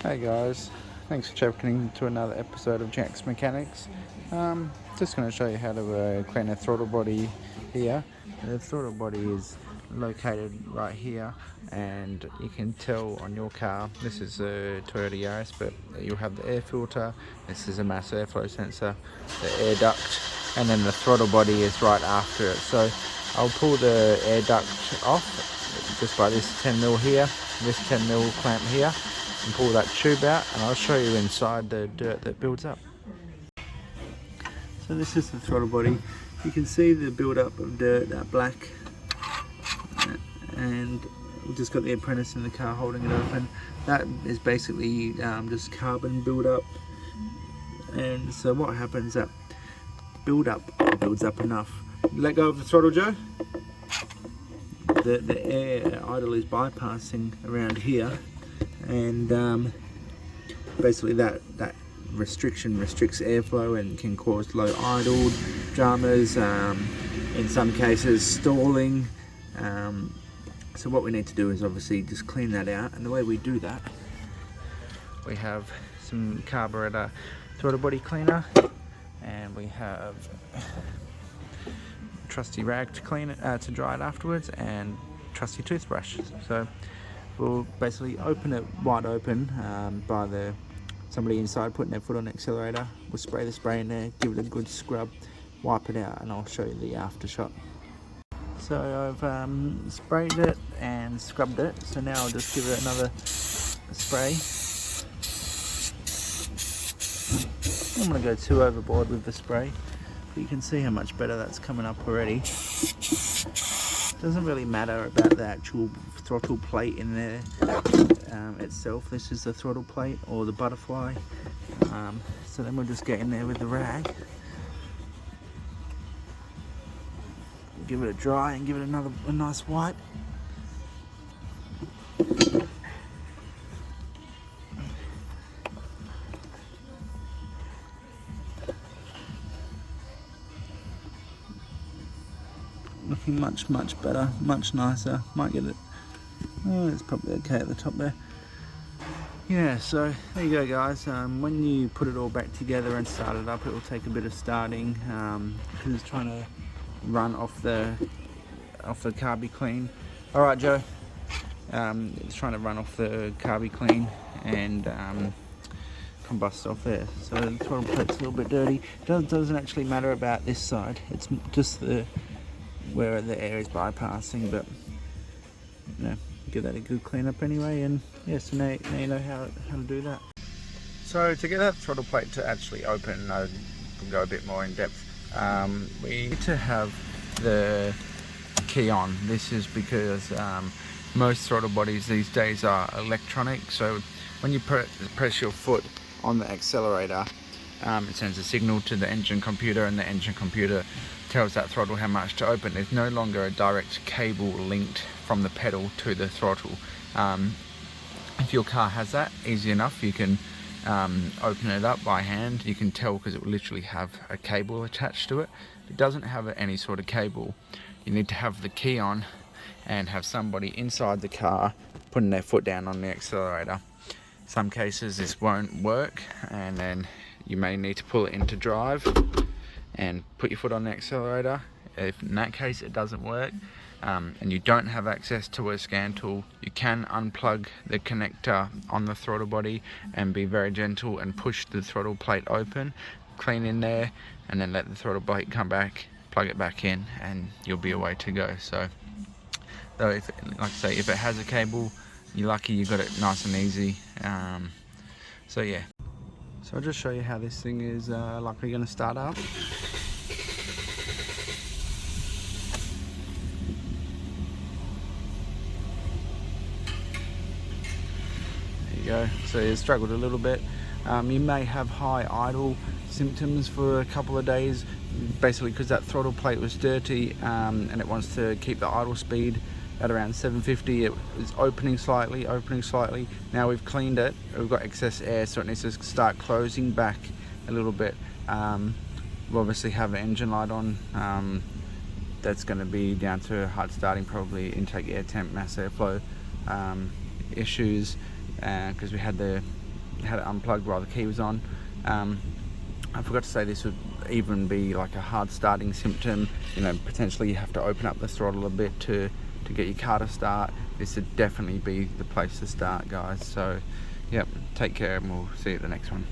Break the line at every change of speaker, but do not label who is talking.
Hey guys, thanks for checking into another episode of Jack's Mechanics. Just going to show you how to clean a throttle body here. The throttle body is located right here, and you can tell on your car, this is a Toyota Yaris, but you'll have the air filter, this is a mass airflow sensor, the air duct, and then the throttle body is right after it. So I'll pull the air duct off just by this 10mm here, this 10mm clamp here, and pull that tube out, and I'll show you inside the dirt that builds up. So this is the throttle body. You can see the build up of dirt, that black, and we've just got the apprentice in the car holding it open. That is basically just carbon build up, and so what happens, that builds up enough. Let go of the throttle, Joe. The air idle is bypassing around here, and basically that restriction restricts airflow and can cause low idle, dramas, in some cases stalling. So what we need to do is obviously just clean that out, and the way we do that, we have some carburetor throttle body cleaner, and we have trusty rag to clean it, to dry it afterwards, and trusty toothbrush. So we'll basically open it wide open by somebody inside putting their foot on the accelerator. We'll spray the spray in there, give it a good scrub, wipe it out, and I'll show you the after shot. So I've sprayed it and scrubbed it, so now I'll just give it another spray. I'm going to go too overboard with the spray, but you can see how much better that's coming up already. Doesn't really matter about the actual throttle plate in there itself. This is the throttle plate, or the butterfly. So then we'll just get in there with the rag, give it a dry, and give it a nice wipe. Looking much better, much nicer. Might get it, oh, it's probably okay at the top there. Yeah, so there you go guys. When you put it all back together and start it up, it will take a bit of starting, because it's trying to run off the carby clean. Alright Joe, it's trying to run off the carby clean and combust off there. So the throttle plate's a little bit dirty. It doesn't actually matter about this side, it's just where the air is bypassing, but you know, give that a good clean up anyway. And yeah, so now you know how to do that. So to get that throttle plate to actually open, I can go a bit more in depth. We need to have the key on. This is because most throttle bodies these days are electronic, so when you press your foot on the accelerator, it sends a signal to the engine computer, and the engine computer tells that throttle how much to open. There's no longer a direct cable linked from the pedal to the throttle. If your car has that, easy enough, you can open it up by hand. You can tell because it will literally have a cable attached to it. If it doesn't have any sort of cable, you need to have the key on and have somebody inside the car putting their foot down on the accelerator. Some cases this won't work, and then you may need to pull it into drive and put your foot on the accelerator. If in that case it doesn't work, and you don't have access to a scan tool, you can unplug the connector on the throttle body and be very gentle and push the throttle plate open, clean in there, and then let the throttle plate come back, plug it back in, and you'll be away to go. So though, like I say, if it has a cable, you're lucky you got it nice and easy. So yeah, so I'll just show you how this thing is likely going to start up. Go. So you struggled a little bit. You may have high idle symptoms for a couple of days, basically because that throttle plate was dirty, and it wants to keep the idle speed at around 750. It was opening slightly. Now we've cleaned it, we've got excess air, so it needs to start closing back a little bit. We'll obviously have an engine light on. That's going to be down to hard starting, probably intake air temp, mass airflow issues, because we had the
had it unplugged while the key was on. I forgot to say this would even be like a hard starting symptom. You know, potentially you have to open up the throttle a bit to get your car to start. This would definitely be the place to start, guys. So, yep, take care and we'll see you at the next one.